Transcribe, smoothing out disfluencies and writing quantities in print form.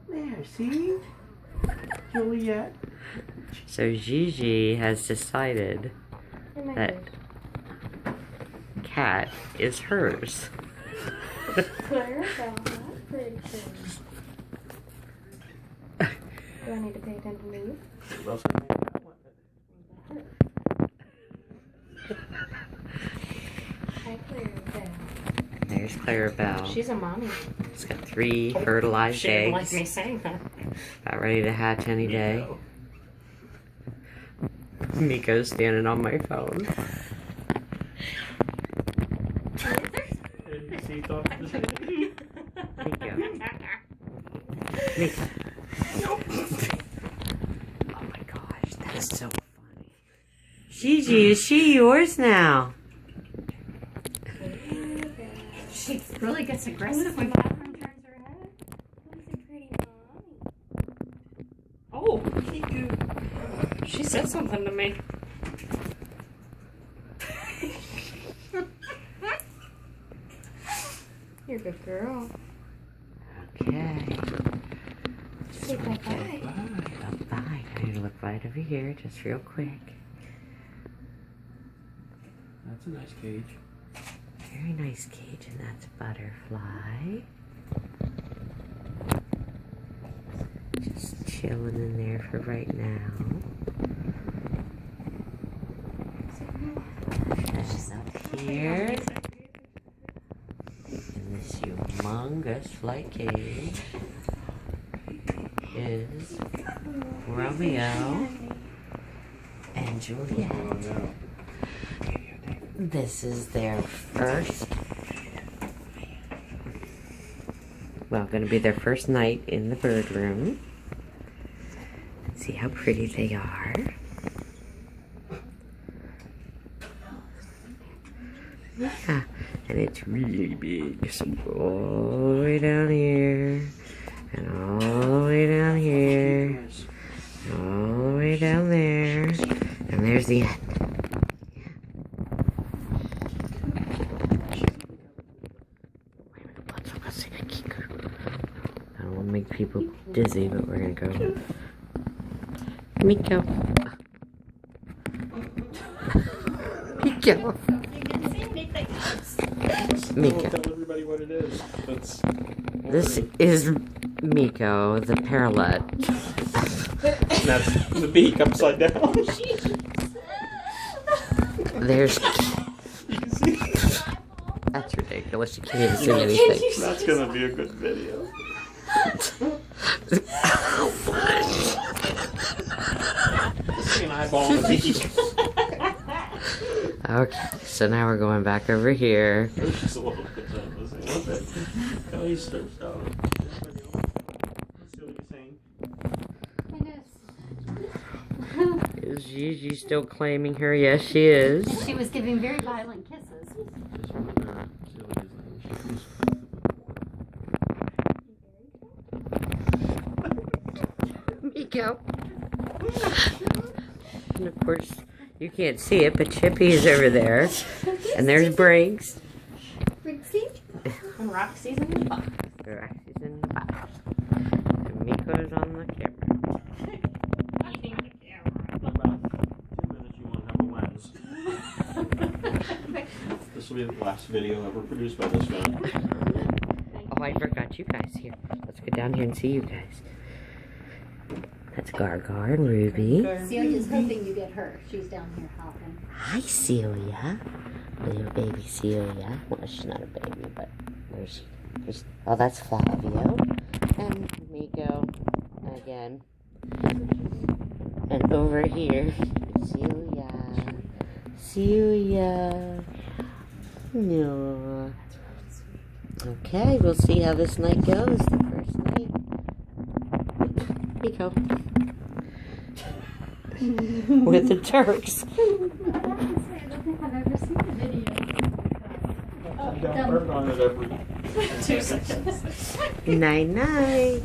There, see? Juliet. So Gigi has decided that Cat is hers. Claire, pretty things. Do I need to pay attention to you? Hi, Claire. There's Clarabelle. She's a mommy. She's got 3 fertilized She didn't like eggs. me saying that. About ready to hatch any day. Miko's standing on my phone. Miko. Miko. Oh my gosh, that is so funny. Gigi, is she yours now? She really gets aggressive when Catherine turns her head. Who's a pretty mommy? Oh, she said something to me. You're a good girl. Okay. Say bye-bye. Bye-bye. I need to look right over here, just real quick. That's a nice cage. Very nice cage, and that's Butterfly. Just chilling in there for right now. That's up here. In this humongous flight cage is Romeo and Juliet. This is their first, well, going to be their first night in the bird room. See how pretty they are. Yeah, and it's really big. So all the way down here, and all the way down here, and all the way down there, and there's the end. I don't want to make people dizzy, but we're gonna go. Miko. Miko. Miko. Tell everybody what it is. This is Miko, the parrot. That's the beak upside down. There's. That's ridiculous. You can't even see anything. That's gonna be a good video. See an eyeball on the beak. Okay, so now we're going back over here. Just a little bit of at least there's let's see what you're saying. Is Gigi still claiming her? Yes, she is. She was giving very violent kisses. Miko. And of course, you can't see it, but Chippy is over there. And there's Briggs. Briggsy? And Roxy's in the box. Roxy's in the box. And Miko's on the camera. In about 2 minutes you want to have a lens. This will be the last video ever produced by this man. Oh, I forgot you guys here. Let's go down here and see you guys. That's Gargar and Ruby. Celia's hoping you get her. She's down here helping. Hi, Celia. Little baby Celia. Well, she's not a baby, but where's she? Oh, that's Flavio. And Miko again. And over here, Celia. Celia. No. Okay, we'll see how this night goes. The first night. Miko. With the Turks. I don't think I've ever seen a video. I've got bird on it every 2 seconds. Night night.